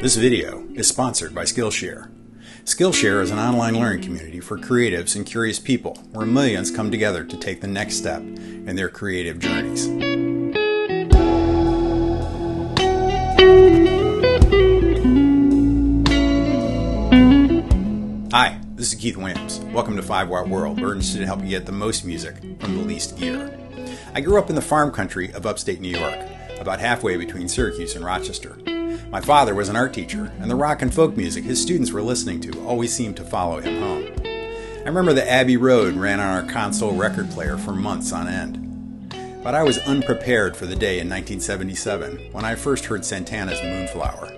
This video is sponsored by Skillshare. Skillshare is an online learning community for creatives and curious people where millions come together to take the next step in their creative journeys. Hi, this is Keith Williams. Welcome to 5 Watt World. We're interested in helping you get the most music from the least gear. I grew up in the farm country of upstate New York, about halfway between Syracuse and Rochester. My father was an art teacher, and the rock and folk music his students were listening to always seemed to follow him home. I remember that Abbey Road ran on our console record player for months on end. But I was unprepared for the day in 1977 when I first heard Santana's Moonflower.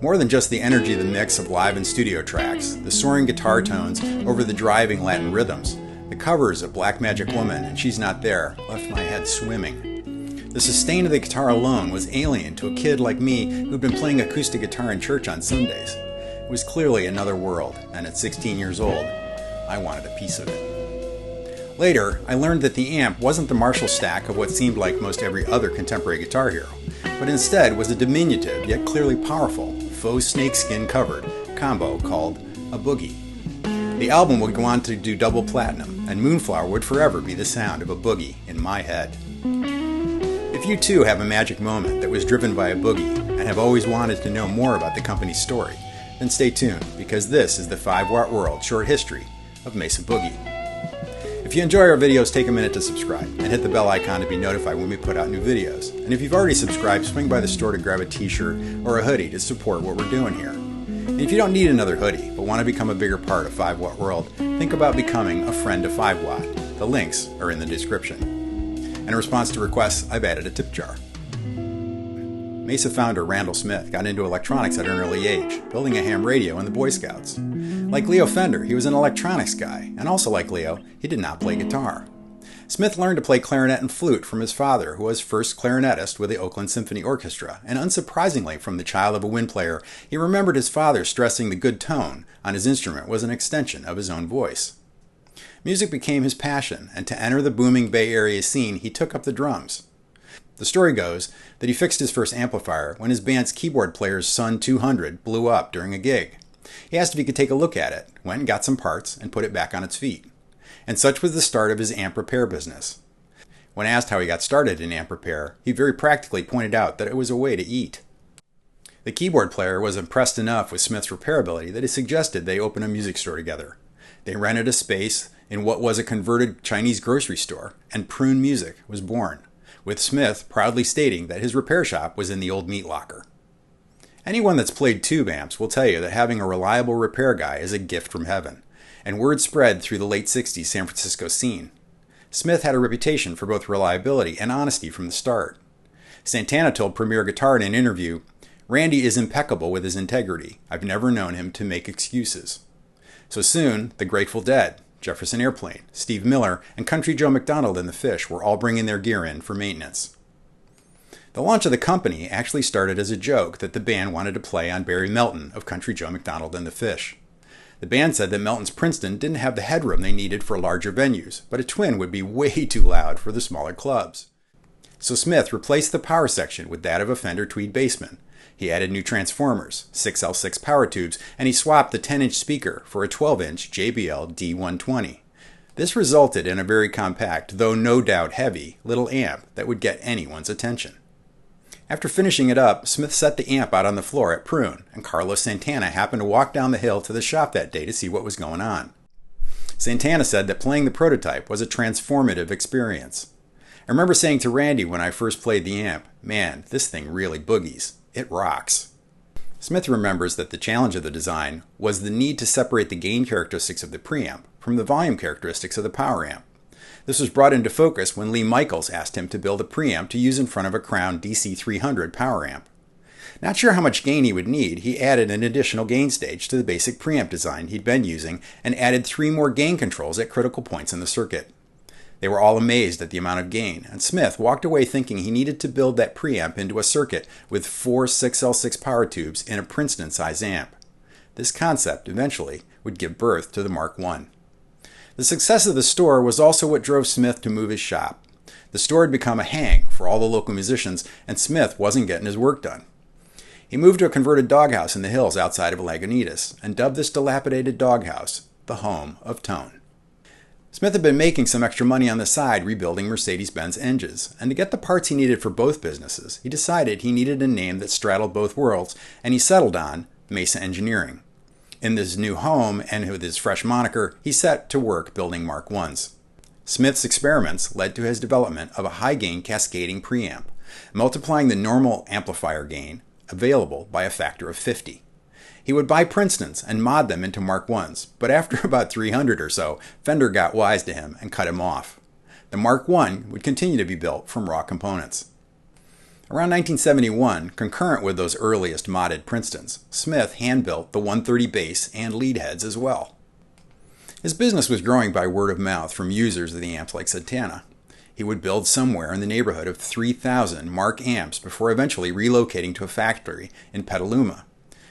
More than just the energy of the mix of live and studio tracks, the soaring guitar tones over the driving Latin rhythms, the covers of Black Magic Woman and She's Not There left my head swimming. The sustain of the guitar alone was alien to a kid like me who'd been playing acoustic guitar in church on Sundays. It was clearly another world, and at 16 years old, I wanted a piece of it. Later, I learned that the amp wasn't the Marshall stack of what seemed like most every other contemporary guitar hero, but instead was a diminutive yet clearly powerful, faux snakeskin covered combo called a boogie. The album would go on to do double platinum, and Moonflower would forever be the sound of a boogie in my head. If you too have a magic moment that was driven by a boogie and have always wanted to know more about the company's story, then stay tuned, because this is the 5 Watt World short history of Mesa Boogie. If you enjoy our videos, take a minute to subscribe and hit the bell icon to be notified when we put out new videos. And if you've already subscribed, swing by the store to grab a t-shirt or a hoodie to support what we're doing here. And if you don't need another hoodie but want to become a bigger part of 5 Watt World, think about becoming a friend of 5 Watt. The links are in the description. And in response to requests, I've added a tip jar. Mesa founder Randall Smith got into electronics at an early age, building a ham radio in the Boy Scouts. Like Leo Fender, he was an electronics guy, and also like Leo, he did not play guitar. Smith learned to play clarinet and flute from his father, who was first clarinetist with the Oakland Symphony Orchestra, and unsurprisingly, from the child of a wind player, he remembered his father stressing the good tone on his instrument was an extension of his own voice. Music became his passion, and to enter the booming Bay Area scene, he took up the drums. The story goes that he fixed his first amplifier when his band's keyboard player's Sun 200 blew up during a gig. He asked if he could take a look at it, went and got some parts, and put it back on its feet. And such was the start of his amp repair business. When asked how he got started in amp repair, he very practically pointed out that it was a way to eat. The keyboard player was impressed enough with Smith's repairability that he suggested they open a music store together. They rented a space in what was a converted Chinese grocery store, and Prune Music was born, with Smith proudly stating that his repair shop was in the old meat locker. Anyone that's played tube amps will tell you that having a reliable repair guy is a gift from heaven, and word spread through the late 60s San Francisco scene. Smith had a reputation for both reliability and honesty from the start. Santana told Premier Guitar in an interview, "Randy is impeccable with his integrity. I've never known him to make excuses." So soon, the Grateful Dead, Jefferson Airplane, Steve Miller, and Country Joe McDonald and the Fish were all bringing their gear in for maintenance. The launch of the company actually started as a joke that the band wanted to play on Barry Melton of Country Joe McDonald and the Fish. The band said that Melton's Princeton didn't have the headroom they needed for larger venues, but a twin would be way too loud for the smaller clubs. So Smith replaced the power section with that of a Fender Tweed Bassman. He added new transformers, 6L6 power tubes, and he swapped the 10-inch speaker for a 12-inch JBL D120. This resulted in a very compact, though no doubt heavy, little amp that would get anyone's attention. After finishing it up, Smith set the amp out on the floor at Prune, and Carlos Santana happened to walk down the hill to the shop that day to see what was going on. Santana said that playing the prototype was a transformative experience. I remember saying to Randy when I first played the amp, "Man, this thing really boogies. It rocks." Smith remembers that the challenge of the design was the need to separate the gain characteristics of the preamp from the volume characteristics of the power amp. This was brought into focus when Lee Michaels asked him to build a preamp to use in front of a Crown DC300 power amp. Not sure how much gain he would need, he added an additional gain stage to the basic preamp design he'd been using and added 3 more gain controls at critical points in the circuit. They were all amazed at the amount of gain, and Smith walked away thinking he needed to build that preamp into a circuit with 4 6L6 power tubes in a Princeton-size amp. This concept eventually would give birth to the Mark I. The success of the store was also what drove Smith to move his shop. The store had become a hang for all the local musicians, and Smith wasn't getting his work done. He moved to a converted doghouse in the hills outside of Lagunitas and dubbed this dilapidated doghouse the home of tone. Smith had been making some extra money on the side rebuilding Mercedes-Benz engines, and to get the parts he needed for both businesses, he decided he needed a name that straddled both worlds, and he settled on Mesa Engineering. In this new home, and with his fresh moniker, he set to work building Mark Is. Smith's experiments led to his development of a high-gain cascading preamp, multiplying the normal amplifier gain available by a factor of 50. He would buy Princetons and mod them into Mark Is, but after about 300 or so, Fender got wise to him and cut him off. The Mark I would continue to be built from raw components. Around 1971, concurrent with those earliest modded Princetons, Smith hand-built the 130 bass and lead heads as well. His business was growing by word of mouth from users of the amps like Santana. He would build somewhere in the neighborhood of 3,000 Mark amps before eventually relocating to a factory in Petaluma.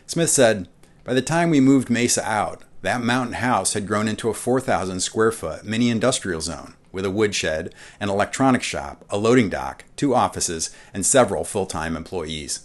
Smith said, "By the time we moved Mesa out, that mountain house had grown into a 4,000 square foot mini industrial zone with a woodshed, an electronics shop, a loading dock, 2 offices, and several full-time employees."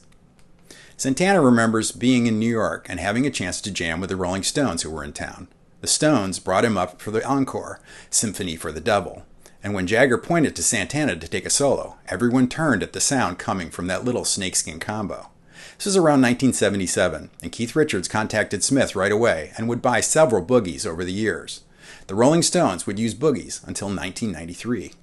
Santana remembers being in New York and having a chance to jam with the Rolling Stones who were in town. The Stones brought him up for the encore, Symphony for the Devil, and when Jagger pointed to Santana to take a solo, everyone turned at the sound coming from that little snakeskin combo. This was around 1977, and Keith Richards contacted Smith right away and would buy several boogies over the years. The Rolling Stones would use boogies until 1993.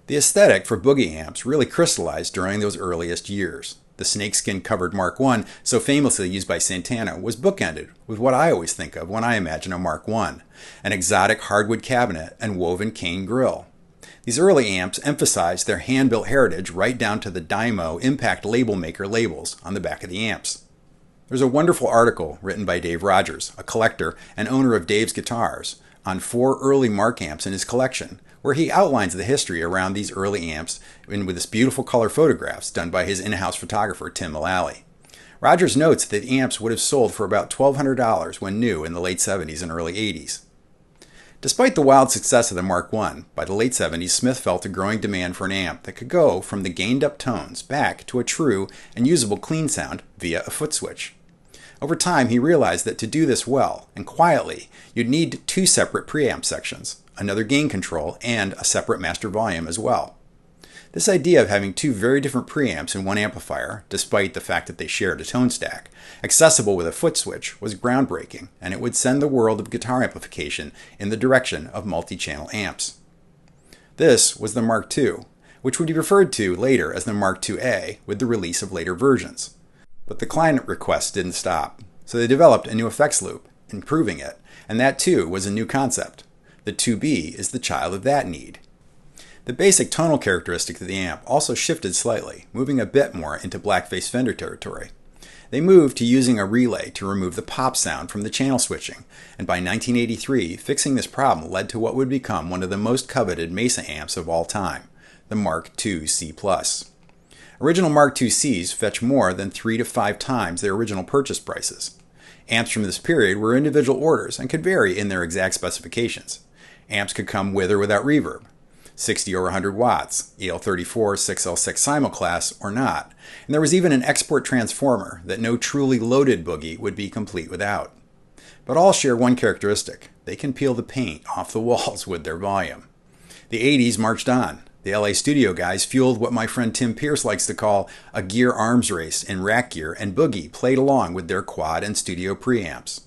The aesthetic for boogie amps really crystallized during those earliest years. The snakeskin-covered Mark I, so famously used by Santana, was bookended with what I always think of when I imagine a Mark I, an exotic hardwood cabinet and woven cane grille. These early amps emphasized their hand-built heritage right down to the Dymo Impact Label Maker labels on the back of the amps. There's a wonderful article written by Dave Rogers, a collector and owner of Dave's Guitars, on 4 early Mark amps in his collection, where he outlines the history around these early amps and with this beautiful color photographs done by his in-house photographer Tim Mullally. Rogers notes that the amps would have sold for about $1,200 when new in the late 70s and early 80s. Despite the wild success of the Mark I, by the late 70s, Smith felt a growing demand for an amp that could go from the gained-up tones back to a true and usable clean sound via a foot switch. Over time, he realized that to do this well and quietly, you'd need 2 separate preamp sections, another gain control, and a separate master volume as well. This idea of having 2 very different preamps in one amplifier, despite the fact that they shared a tone stack, accessible with a foot switch, was groundbreaking, and it would send the world of guitar amplification in the direction of multi-channel amps. This was the Mark II, which would be referred to later as the Mark IIA with the release of later versions. But the client requests didn't stop, so they developed a new effects loop, improving it, and that too was a new concept. The 2B is the child of that need. The basic tonal characteristics of the amp also shifted slightly, moving a bit more into blackface Fender territory. They moved to using a relay to remove the pop sound from the channel switching, and by 1983, fixing this problem led to what would become one of the most coveted Mesa amps of all time, the Mark II C+. Original Mark II Cs fetch more than 3 to 5 times their original purchase prices. Amps from this period were individual orders and could vary in their exact specifications. Amps could come with or without reverb, 60 or 100 watts, EL34, 6L6 simulclass, or not, and there was even an export transformer that no truly loaded boogie would be complete without. But all share one characteristic: they can peel the paint off the walls with their volume. The 80s marched on. The LA studio guys fueled what my friend Tim Pierce likes to call a gear arms race in rack gear, and boogie played along with their quad and studio preamps.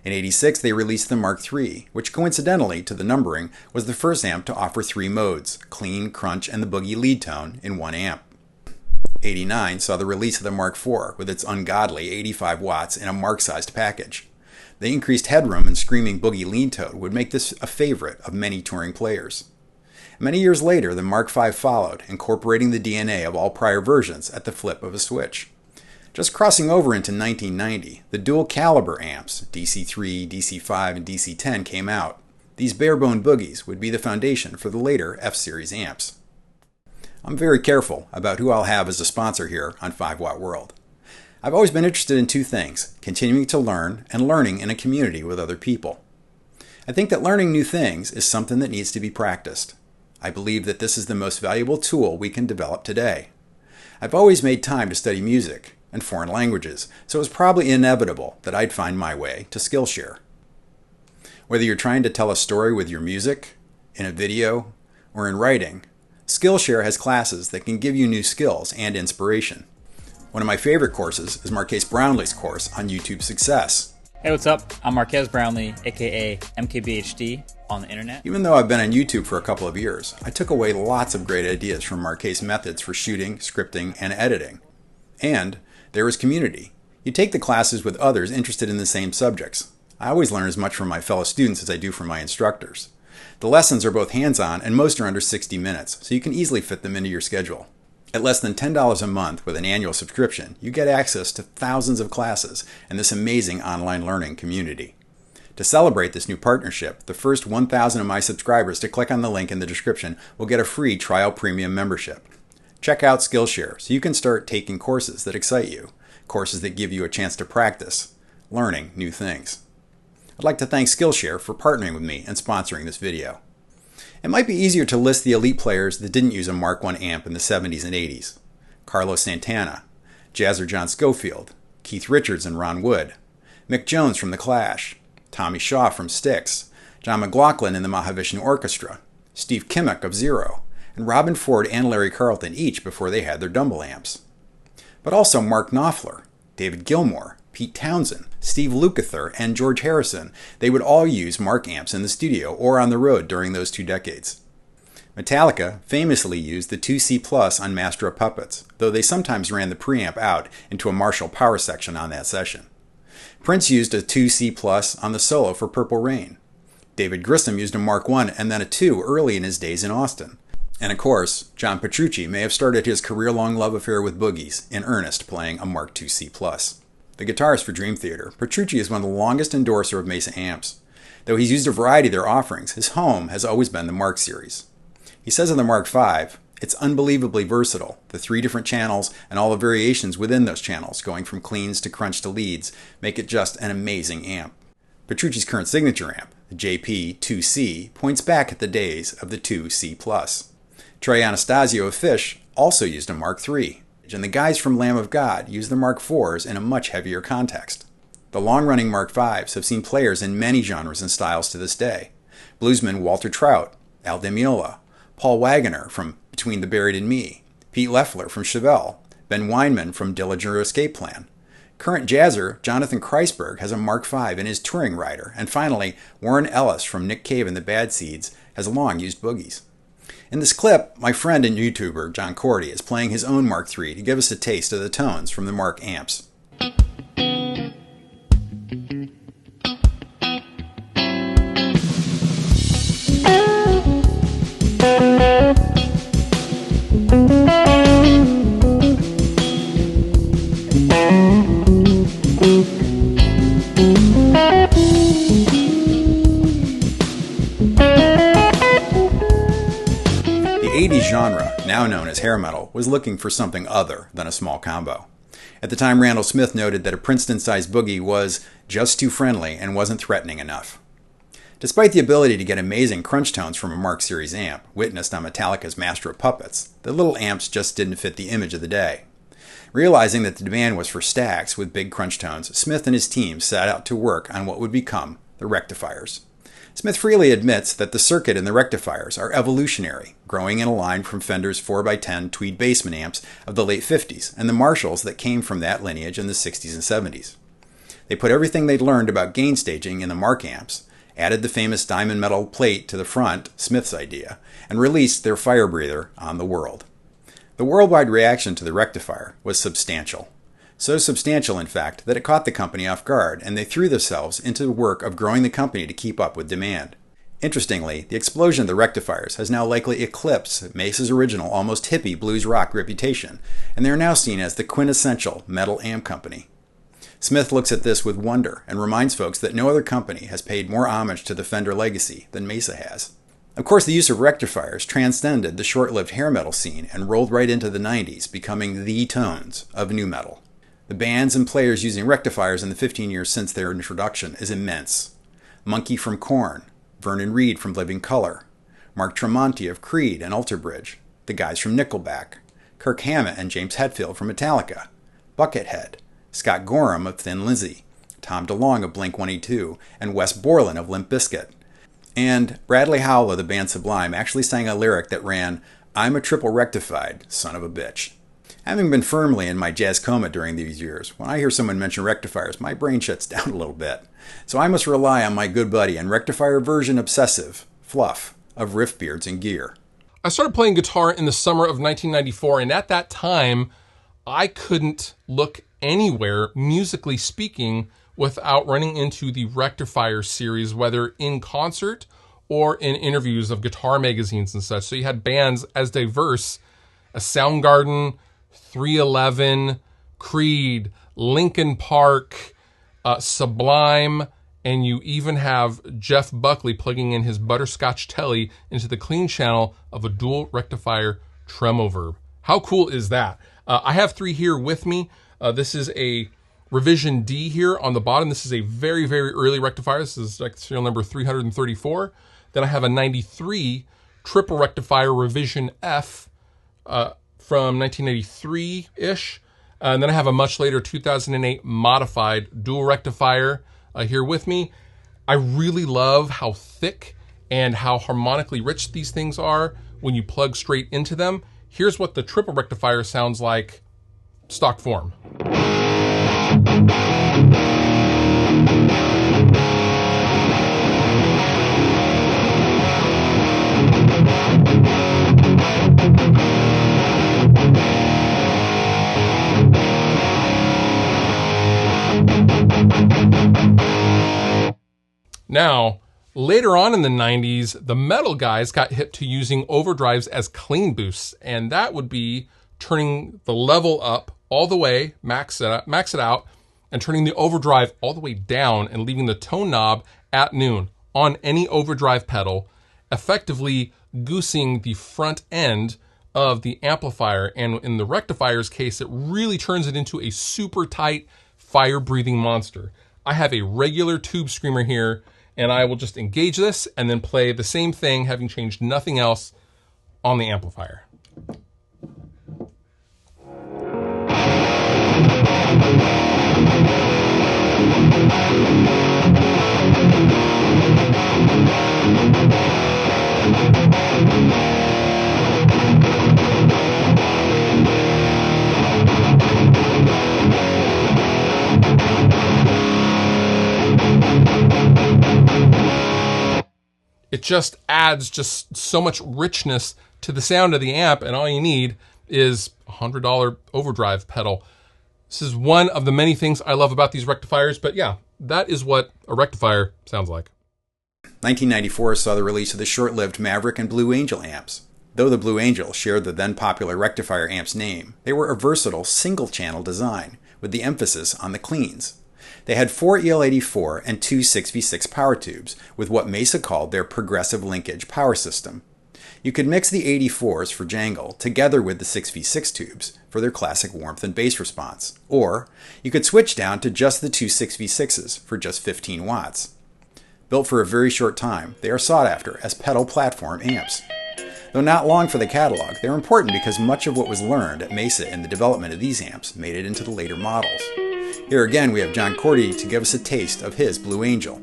In '86, they released the Mark III, which coincidentally to the numbering was the first amp to offer 3 modes, clean, crunch, and the boogie lead tone in one amp. '89 saw the release of the Mark IV with its ungodly 85 watts in a Mark-sized package. The increased headroom and screaming boogie lead tone would make this a favorite of many touring players. Many years later, the Mark V followed, incorporating the DNA of all prior versions at the flip of a switch. Just crossing over into 1990, the dual caliber amps, DC3, DC5, and DC10 came out. These bare-bone boogies would be the foundation for the later F-Series amps. I'm very careful about who I'll have as a sponsor here on 5-Watt World. I've always been interested in 2 things: continuing to learn and learning in a community with other people. I think that learning new things is something that needs to be practiced. I believe that this is the most valuable tool we can develop today. I've always made time to study music, and foreign languages, so it was probably inevitable that I'd find my way to Skillshare. Whether you're trying to tell a story with your music, in a video, or in writing, Skillshare has classes that can give you new skills and inspiration. One of my favorite courses is Marques Brownlee's course on YouTube success. Hey, what's up? I'm Marques Brownlee, aka MKBHD, on the internet. Even though I've been on YouTube for a couple of years, I took away lots of great ideas from Marques' methods for shooting, scripting, and editing. And there is community. You take the classes with others interested in the same subjects. I always learn as much from my fellow students as I do from my instructors. The lessons are both hands-on and most are under 60 minutes, so you can easily fit them into your schedule. At less than $10 a month with an annual subscription, you get access to thousands of classes and this amazing online learning community. To celebrate this new partnership, the first 1,000 of my subscribers to click on the link in the description will get a free trial premium membership. Check out Skillshare so you can start taking courses that excite you, courses that give you a chance to practice, learning new things. I'd like to thank Skillshare for partnering with me and sponsoring this video. It might be easier to list the elite players that didn't use a Mark I amp in the 70s and 80s. Carlos Santana, Jazzer John Schofield, Keith Richards and Ron Wood, Mick Jones from The Clash, Tommy Shaw from Styx, John McLaughlin in the Mahavishnu Orchestra, Steve Kimmick of Zero, and Robin Ford and Larry Carlton each before they had their Dumble amps. But also Mark Knopfler, David Gilmour, Pete Townsend, Steve Lukather, and George Harrison. They would all use Mark amps in the studio or on the road during those 2 decades. Metallica famously used the 2C Plus on Master of Puppets, though they sometimes ran the preamp out into a Marshall power section on that session. Prince used a 2C Plus on the solo for Purple Rain. David Grissom used a Mark I and then a 2 early in his days in Austin. And of course, John Petrucci may have started his career-long love affair with boogies in earnest playing a Mark IIc Plus. The guitarist for Dream Theater, Petrucci is one of the longest endorser of Mesa amps. Though he's used a variety of their offerings, his home has always been the Mark series. He says of the Mark V, it's unbelievably versatile. The 3 different channels and all the variations within those channels, going from cleans to crunch to leads, make it just an amazing amp. Petrucci's current signature amp, the JP2C, points back at the days of the 2C Plus. Trey Anastasio of Fish also used a Mark III. And the guys from Lamb of God use the Mark IVs in a much heavier context. The long-running Mark Vs have seen players in many genres and styles to this day. Bluesman Walter Trout, Al Di Meola, Paul Wagoner from Between the Buried and Me, Pete Loeffler from Chevelle, Ben Weinman from Dillinger Escape Plan. Current jazzer Jonathan Kreisberg has a Mark V in his touring rider, and finally, Warren Ellis from Nick Cave and the Bad Seeds has long used boogies. In this clip, my friend and YouTuber John Cordy is playing his own Mark III to give us a taste of the tones from the Mark amps. The 80s genre, now known as hair metal, was looking for something other than a small combo. At the time, Randall Smith noted that a Princeton-sized boogie was just too friendly and wasn't threatening enough. Despite the ability to get amazing crunch tones from a Mark series amp, witnessed on Metallica's Master of Puppets, the little amps just didn't fit the image of the day. Realizing that the demand was for stacks with big crunch tones, Smith and his team set out to work on what would become the rectifiers. Smith freely admits that the circuit and the rectifiers are evolutionary, growing in a line from Fender's 4x10 Tweed Bassman amps of the late 50s and the Marshalls that came from that lineage in the 60s and 70s. They put everything they'd learned about gain staging in the Mark amps, added the famous diamond metal plate to the front, Smith's idea, and released their fire breather on the world. The worldwide reaction to the rectifier was substantial. So substantial, in fact, that it caught the company off guard, and they threw themselves into the work of growing the company to keep up with demand. Interestingly, the explosion of the rectifiers has now likely eclipsed Mesa's original almost hippie blues rock reputation, and they are now seen as the quintessential metal amp company. Smith looks at this with wonder and reminds folks that no other company has paid more homage to the Fender legacy than Mesa has. Of course, the use of rectifiers transcended the short-lived hair metal scene and rolled right into the 90s, becoming the tones of nu metal. The bands and players using rectifiers in the 15 years since their introduction is immense. Monkey from Korn, Vernon Reid from Living Colour, Mark Tremonti of Creed and Alter Bridge, the guys from Nickelback, Kirk Hammett and James Hetfield from Metallica, Buckethead, Scott Gorham of Thin Lizzy, Tom DeLonge of Blink-182, and Wes Borland of Limp Bizkit. And Bradley Howell of the band Sublime actually sang a lyric that ran, "I'm a triple rectified son of a bitch." Having been firmly in my jazz coma during these years, when I hear someone mention rectifiers, my brain shuts down a little bit. So I must rely on my good buddy and rectifier version obsessive, Fluff, of Riff Beards and Gear. I started playing guitar in the summer of 1994, and at that time, I couldn't look anywhere, musically speaking, without running into the Rectifier series, whether in concert or in interviews of guitar magazines and such. So you had bands as diverse as Soundgarden, 311, Creed, Linkin Park, Sublime, and you even have Jeff Buckley plugging in his Butterscotch Telly into the clean channel of a dual rectifier Tremoverb. How cool is that? I have three here with me. This is a revision D here on the bottom. This is a very, very early rectifier. This is like serial number 334. Then I have a 93 triple rectifier revision F from 1983-ish. And then I have a much later 2008 modified dual rectifier here with me. I really love how thick and how harmonically rich these things are when you plug straight into them. Here's what the triple rectifier sounds like stock form. Now, later on in the 90s, the metal guys got hip to using overdrives as clean boosts, and that would be turning the level up all the way, max it out, and turning the overdrive all the way down and leaving the tone knob at noon on any overdrive pedal, effectively goosing the front end of the amplifier. And in the rectifier's case, it really turns it into a super tight, fire-breathing monster. I have a regular tube screamer here, and I will just engage this and then play the same thing, having changed nothing else on the amplifier. It just adds just so much richness to the sound of the amp, and all you need is a $100 overdrive pedal. This is one of the many things I love about these rectifiers, but yeah, that is what a rectifier sounds like. 1994 saw the release of the short-lived Maverick and Blue Angel amps. Though the Blue Angel shared the then-popular rectifier amp's name, they were a versatile single-channel design, with the emphasis on the cleans. They had 4 EL84 and 2 6v6 power tubes, with what Mesa called their progressive linkage power system. You could mix the 84s for jangle together with the 6v6 tubes for their classic warmth and bass response, or you could switch down to just the 2 6v6s for just 15 watts. Built for a very short time, they are sought after as pedal platform amps. Though not long for the catalog, they're important because much of what was learned at Mesa in the development of these amps made it into the later models. Here again we have John Cordy to give us a taste of his Blue Angel.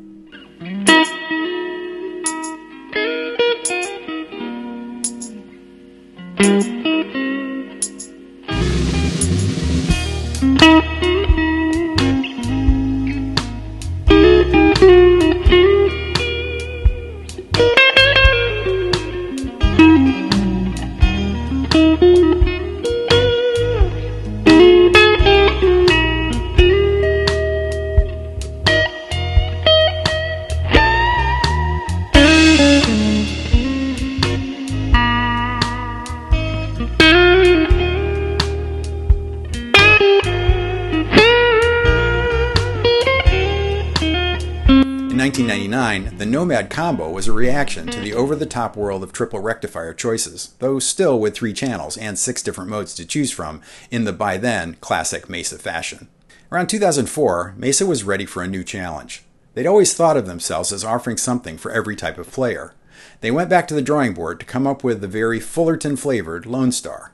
In 1999, the Nomad Combo was a reaction to the over-the-top world of triple rectifier choices, though still with 3 channels and 6 different modes to choose from in the by then classic Mesa fashion. Around 2004, Mesa was ready for a new challenge. They'd always thought of themselves as offering something for every type of player. They went back to the drawing board to come up with the very Fullerton-flavored Lone Star.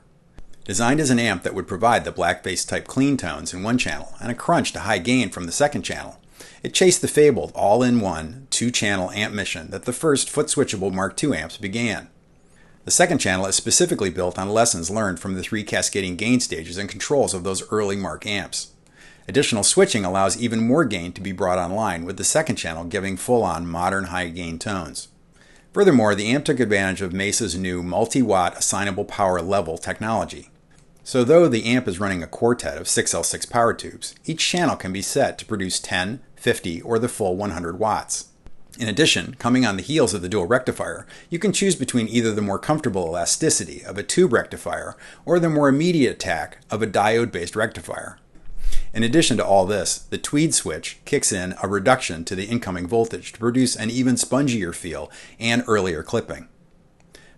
Designed as an amp that would provide the black bass type clean tones in one channel and a crunch to high gain from the second channel, it chased the fabled all-in-one 2-channel amp mission that the first foot-switchable Mark II amps began. The second channel is specifically built on lessons learned from the 3 cascading gain stages and controls of those early Mark amps. Additional switching allows even more gain to be brought online, with the second channel giving full-on modern high-gain tones. Furthermore, the amp took advantage of Mesa's new multi-watt assignable power level technology. So though the amp is running a quartet of 6L6 power tubes, each channel can be set to produce 10, 50, or the full 100 watts. In addition, coming on the heels of the dual rectifier, you can choose between either the more comfortable elasticity of a tube rectifier or the more immediate attack of a diode-based rectifier. In addition to all this, the Tweed switch kicks in a reduction to the incoming voltage to produce an even spongier feel and earlier clipping.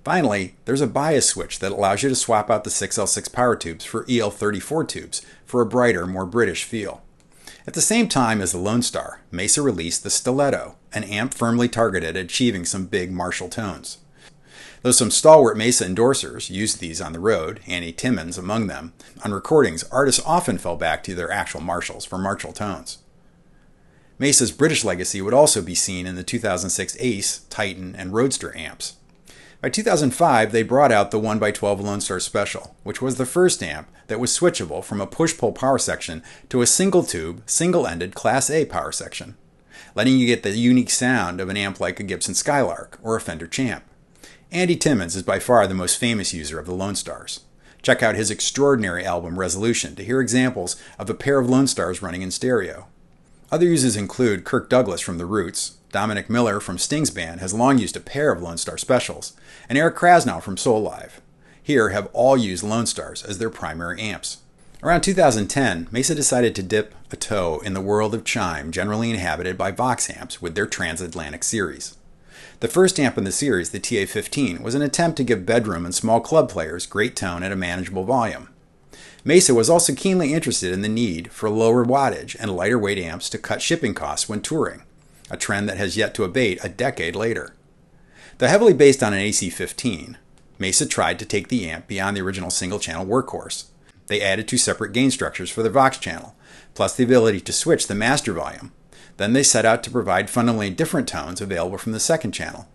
Finally, there's a bias switch that allows you to swap out the 6L6 power tubes for EL34 tubes for a brighter, more British feel. At the same time as the Lone Star, Mesa released the Stiletto, an amp firmly targeted at achieving some big Marshall tones. Though some stalwart Mesa endorsers used these on the road, Andy Timmons among them, on recordings, artists often fell back to their actual Marshalls for Marshall tones. Mesa's British legacy would also be seen in the 2006 Ace, Titan, and Roadster amps. By 2005, they brought out the 1x12 Lone Star Special, which was the first amp that was switchable from a push-pull power section to a single-tube, single-ended Class A power section, letting you get the unique sound of an amp like a Gibson Skylark or a Fender Champ. Andy Timmons is by far the most famous user of the Lone Stars. Check out his extraordinary album Resolution to hear examples of a pair of Lone Stars running in stereo. Other uses include Kirk Douglas from The Roots, Dominic Miller from Sting's band has long used a pair of Lone Star Specials, and Eric Krasnow from Soul Live. Here have all used Lone Stars as their primary amps. Around 2010, Mesa decided to dip a toe in the world of chime generally inhabited by Vox amps with their Transatlantic series. The first amp in the series, the TA-15, was an attempt to give bedroom and small club players great tone at a manageable volume. Mesa was also keenly interested in the need for lower wattage and lighter weight amps to cut shipping costs when touring, a trend that has yet to abate a decade later. Though heavily based on an AC-15, Mesa tried to take the amp beyond the original single-channel workhorse. They added 2 separate gain structures for the Vox channel, plus the ability to switch the master volume. Then they set out to provide fundamentally different tones available from the second channel.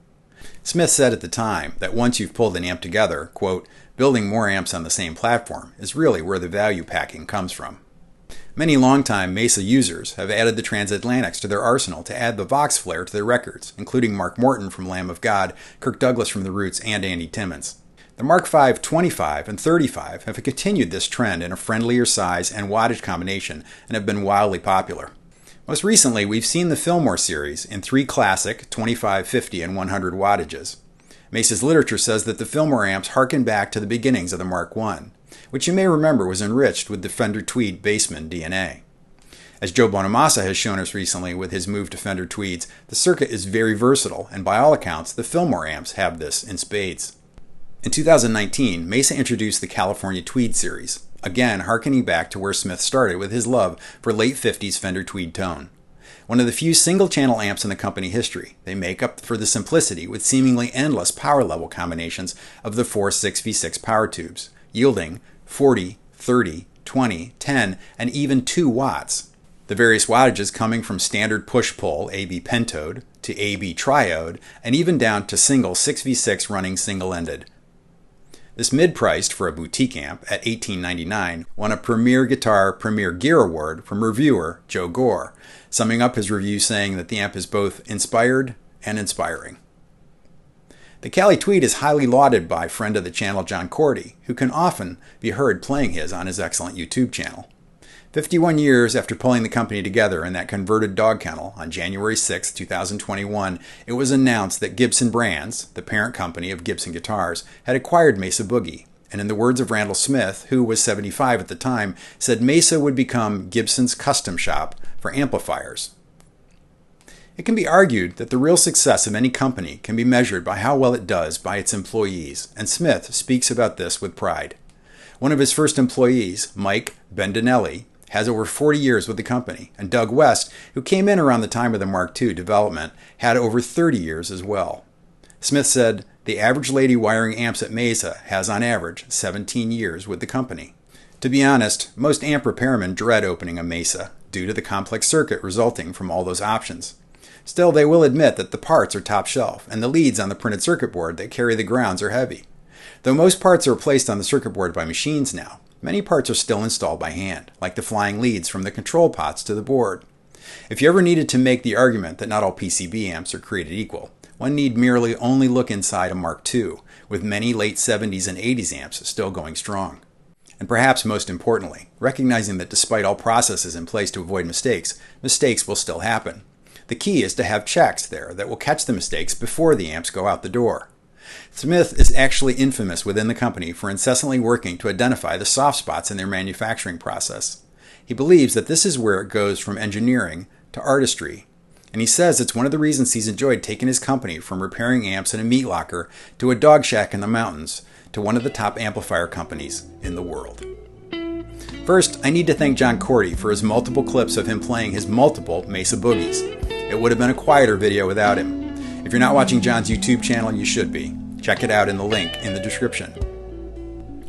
Smith said at the time that once you've pulled an amp together, quote, building more amps on the same platform is really where the value packing comes from. Many longtime Mesa users have added the Transatlantics to their arsenal to add the Vox flair to their records, including Mark Morton from Lamb of God, Kirk Douglas from The Roots, and Andy Timmons. The Mark V 25 and 35 have continued this trend in a friendlier size and wattage combination and have been wildly popular. Most recently, we've seen the Fillmore series in 3 classic 25, 50, and 100 wattages. Mesa's literature says that the Fillmore amps harken back to the beginnings of the Mark I, which you may remember was enriched with the Fender Tweed bassman DNA. As Joe Bonamassa has shown us recently with his move to Fender Tweeds, the circuit is very versatile, and by all accounts, the Fillmore amps have this in spades. In 2019, Mesa introduced the California Tweed series, again harkening back to where Smith started with his love for late 50s Fender Tweed tone. One of the few single-channel amps in the company history, they make up for the simplicity with seemingly endless power level combinations of the 4 6v6 power tubes, yielding 40, 30, 20, 10, and even 2 watts. The various wattages coming from standard push-pull AB pentode to AB triode, and even down to single 6v6 running single-ended. This mid-priced for a boutique amp at $18.99 won a Premier Guitar Premier Gear Award from reviewer Joe Gore, summing up his review saying that the amp is both inspired and inspiring. The Cali Tweed is highly lauded by friend of the channel John Cordy, who can often be heard playing his on his excellent YouTube channel. 51 years after pulling the company together in that converted dog kennel on January 6, 2021, it was announced that Gibson Brands, the parent company of Gibson Guitars, had acquired Mesa Boogie, and in the words of Randall Smith, who was 75 at the time, said Mesa would become Gibson's custom shop for amplifiers. It can be argued that the real success of any company can be measured by how well it does by its employees, and Smith speaks about this with pride. One of his first employees, Mike Bendinelli, has over 40 years with the company, and Doug West, who came in around the time of the Mark II development, had over 30 years as well. Smith said, The average lady wiring amps at Mesa has on average 17 years with the company. To be honest, most amp repairmen dread opening a Mesa due to the complex circuit resulting from all those options. Still, they will admit that the parts are top shelf, and the leads on the printed circuit board that carry the grounds are heavy. Though most parts are placed on the circuit board by machines now, many parts are still installed by hand, like the flying leads from the control pots to the board. If you ever needed to make the argument that not all PCB amps are created equal, one need merely only look inside a Mark II, with many late 70s and 80s amps still going strong. And perhaps most importantly, recognizing that despite all processes in place to avoid mistakes, mistakes will still happen. The key is to have checks there that will catch the mistakes before the amps go out the door. Smith is actually infamous within the company for incessantly working to identify the soft spots in their manufacturing process. He believes that this is where it goes from engineering to artistry, and he says it's one of the reasons he's enjoyed taking his company from repairing amps in a meat locker to a dog shack in the mountains to one of the top amplifier companies in the world. First, I need to thank John Cordy for his multiple clips of him playing his multiple Mesa Boogies. It would have been a quieter video without him. If you're not watching John's YouTube channel, you should be. Check it out in the link in the description.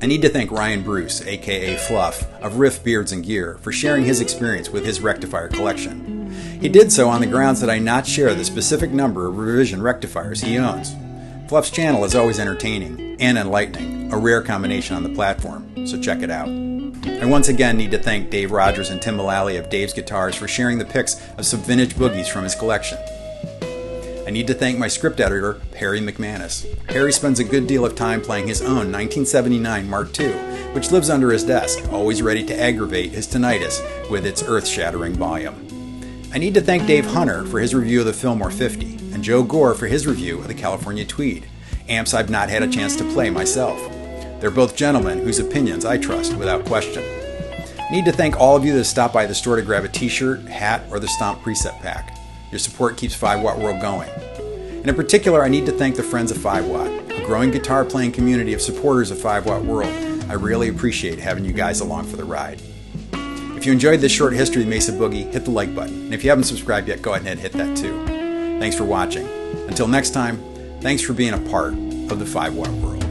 I need to thank Ryan Bruce, aka Fluff, of Riff Beards and Gear, for sharing his experience with his rectifier collection. He did so on the grounds that I not share the specific number of revision rectifiers he owns. Fluff's channel is always entertaining and enlightening, a rare combination on the platform, so check it out. I once again need to thank Dave Rogers and Tim Mullally of Dave's Guitars for sharing the pics of some vintage boogies from his collection. I need to thank my script editor, Harry McManus. Harry spends a good deal of time playing his own 1979 Mark II, which lives under his desk, always ready to aggravate his tinnitus with its earth-shattering volume. I need to thank Dave Hunter for his review of the Fillmore 50, and Joe Gore for his review of the California Tweed, amps I've not had a chance to play myself. They're both gentlemen whose opinions I trust without question. I need to thank all of you that stop by the store to grab a t-shirt, hat, or the Stomp preset pack. Your support keeps 5-Watt World going. And in particular, I need to thank the Friends of 5-Watt, a growing guitar playing community of supporters of 5-Watt World. I really appreciate having you guys along for the ride. If you enjoyed this short history of Mesa Boogie, hit the like button. And if you haven't subscribed yet, go ahead and hit that too. Thanks for watching. Until next time, thanks for being a part of the 5-Watt World.